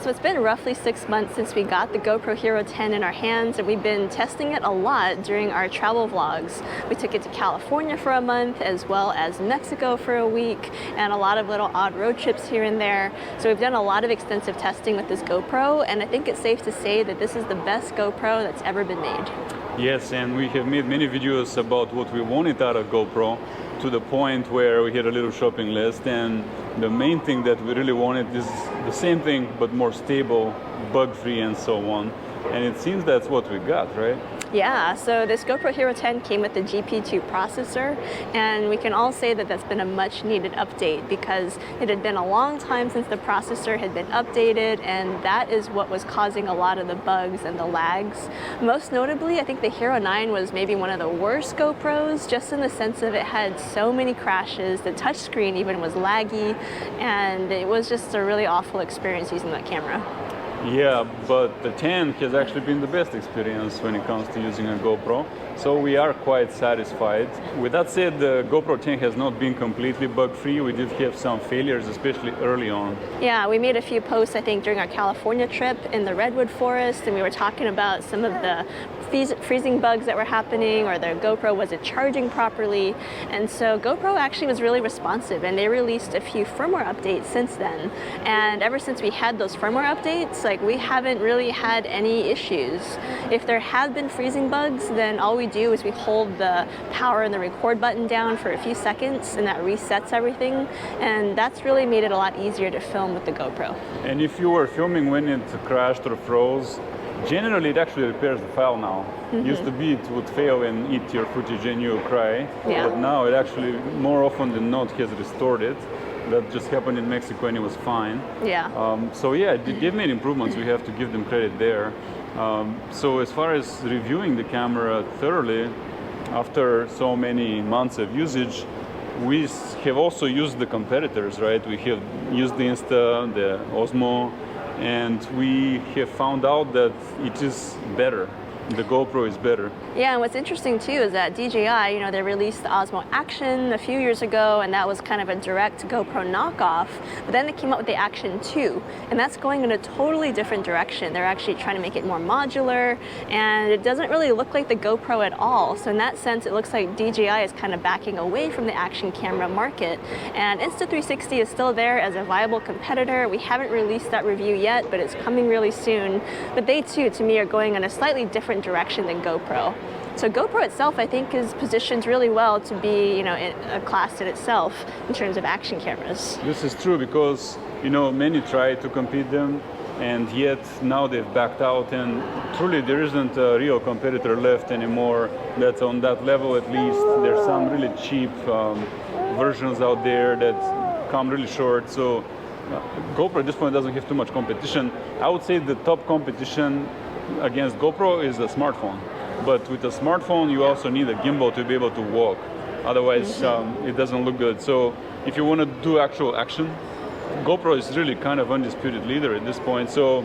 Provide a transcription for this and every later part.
So it's been roughly 6 months since we got the GoPro Hero 10 in our hands, and we've been testing it a lot during our travel vlogs. We took it to California for a month, as well as Mexico for a week, and a lot of little odd road trips here and there. So we've done a lot of extensive testing with this GoPro, and I think it's safe to say that this is the best GoPro that's ever been made. Yes, and we have made many videos about what we wanted out of GoPro, to the point where we had a little shopping list, and the main thing that we really wanted is the same thing but more stable, bug-free and so on. And it seems that's what we got, right? Yeah, so this GoPro Hero 10 came with the GP2 processor, and we can all say that that's been a much needed update because it had been a long time since the processor had been updated, and that is what was causing a lot of the bugs and the lags. Most notably, I think the Hero 9 was maybe one of the worst GoPros, just in the sense of it had so many crashes, the touchscreen even was laggy, and it was just a really awful experience using that camera. Yeah, but the 10 has actually been the best experience when it comes to using a GoPro, so we are quite satisfied. With that said, the GoPro 10 has not been completely bug-free. We did have some failures, especially early on. Yeah, we made a few posts, I think, during our California trip in the Redwood Forest, and we were talking about some of the freezing bugs that were happening, or the GoPro wasn't charging properly. And so GoPro actually was really responsive, and they released a few firmware updates since then. And ever since we had those firmware updates, we haven't really had any issues. If there have been freezing bugs, then all we do is we hold the power and the record button down for a few seconds, and that resets everything. And that's really made it a lot easier to film with the GoPro. And if you were filming when it crashed or froze, generally it actually repairs the file now. Used to be it would fail and eat your footage and you would cry, Yeah. but now it actually more often than not has restored it. That just happened in Mexico and it was fine. Yeah. So yeah, they've made improvements. We have to give them credit there. So as far as reviewing the camera thoroughly, after so many months of usage, we have also used the competitors, right? We have used the Insta, the Osmo, and we have found out that it is better. The GoPro is better. Yeah, and what's interesting too is that DJI, they released the Osmo Action a few years ago, and that was kind of a direct GoPro knockoff. But then they came out with the Action 2, and that's going in a totally different direction. They're actually trying to make it more modular, and it doesn't really look like the GoPro at all. So in that sense, it looks like DJI is kind of backing away from the action camera market. And Insta360 is still there as a viable competitor. We haven't released that review yet, but it's coming really soon. But they too, to me, are going in a slightly different direction than GoPro. So GoPro itself, I think, is positioned really well to be, a class in itself in terms of action cameras. This is true because, many try to compete them, and yet now they've backed out, and truly there isn't a real competitor left anymore that's on that level at least. There's some really cheap versions out there that come really short. So GoPro at this point doesn't have too much competition. I would say the top competition against GoPro is a smartphone. But with a smartphone, you also need a gimbal to be able to walk. Otherwise, it doesn't look good. So if you want to do actual action, GoPro is really kind of undisputed leader at this point. So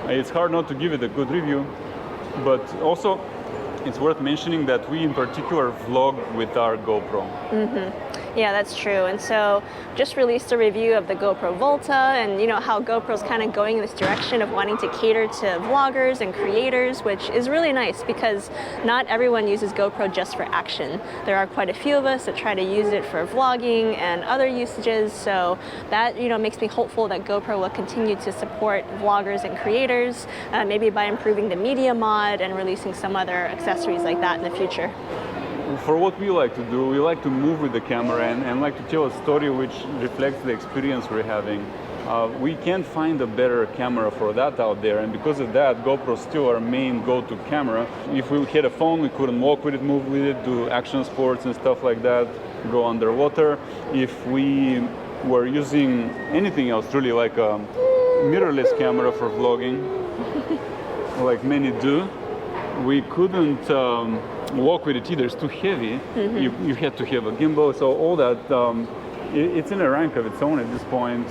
it's hard not to give it a good review. But also, it's worth mentioning that we in particular vlog with our GoPro. Yeah, that's true. And so just released a review of the GoPro Volta, and how GoPro's kind of going in this direction of wanting to cater to vloggers and creators, which is really nice because not everyone uses GoPro just for action. There are quite a few of us that try to use it for vlogging and other usages. So that makes me hopeful that GoPro will continue to support vloggers and creators, maybe by improving the media mod and releasing some other accessories like that in the future. For what we like to do, we like to move with the camera and like to tell a story which reflects the experience we're having. We can't find a better camera for that out there, and because of that, GoPro's still our main go-to camera. If we had a phone, we couldn't walk with it, move with it, do action sports and stuff like that, go underwater. If we were using anything else, really like a mirrorless camera for vlogging, like many do, we couldn't walk with it either. It's too heavy. You had to have a gimbal, so all that, it's in a rank of its own at this point.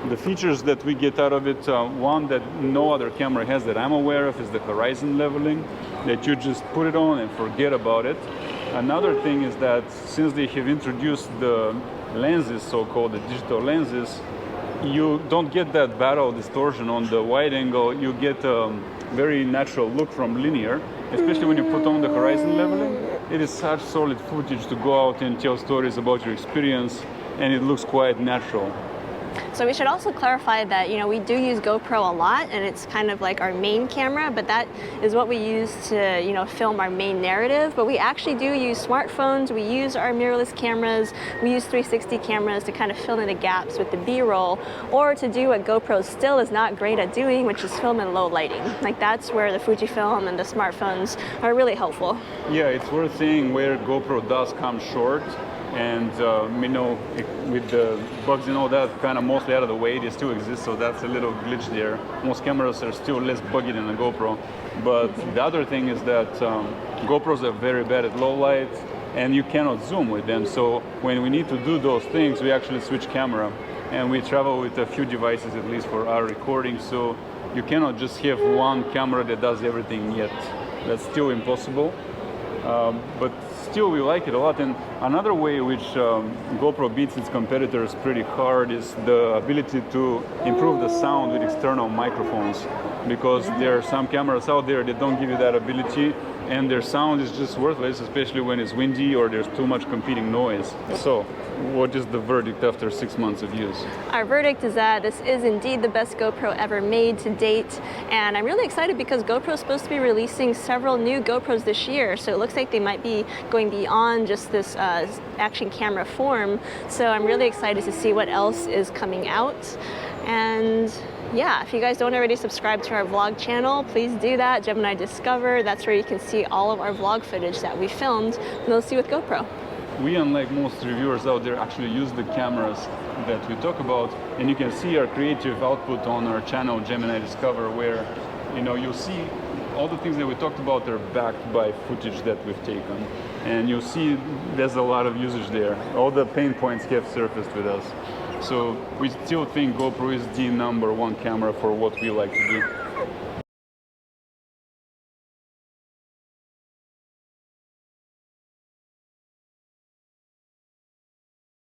The features that we get out of it, one that no other camera has that I'm aware of, is the horizon leveling, that you just put it on and forget about it. Another thing is that since they have introduced the lenses, so-called the digital lenses, you don't get that battle distortion on the wide angle. You get a very natural look from linear, especially when you put on the horizon leveling. It is such solid footage to go out and tell stories about your experience, and it looks quite natural. So we should also clarify that, we do use GoPro a lot, and it's kind of like our main camera, but that is what we use to, film our main narrative. But we actually do use smartphones, we use our mirrorless cameras, we use 360 cameras to kind of fill in the gaps with the B-roll, or to do what GoPro still is not great at doing, which is film in low lighting. Like that's where the Fujifilm and the smartphones are really helpful. Yeah, it's worth saying where GoPro does come short. And with the bugs and all that kind of mostly out of the way, they still exist, so that's a little glitch there. Most cameras are still less buggy than a GoPro. But the other thing is that GoPros are very bad at low light, and you cannot zoom with them. So when we need to do those things, we actually switch camera. And we travel with a few devices, at least for our recording, so you cannot just have one camera that does everything yet. That's still impossible. But still we like it a lot. And another way which GoPro beats its competitors pretty hard is the ability to improve the sound with external microphones, because there are some cameras out there that don't give you that ability, and their sound is just worthless, especially when it's windy or there's too much competing noise. So what is the verdict after 6 months of use? Our verdict is that this is indeed the best GoPro ever made to date, and I'm really excited because GoPro is supposed to be releasing several new GoPros this year, so it looks like they might be going beyond just this action camera form. So I'm really excited to see what else is coming out. And yeah, if you guys don't already subscribe to our vlog channel, please do that. Gemini Discover, that's where you can see all of our vlog footage that we filmed, mostly with GoPro. We, unlike most reviewers out there, actually use the cameras that we talk about, and you can see our creative output on our channel, Gemini Discover, where you'll see all the things that we talked about are backed by footage that we've taken. And you'll see there's a lot of usage there. All the pain points have surfaced with us. So we still think GoPro is the #1 camera for what we like to do.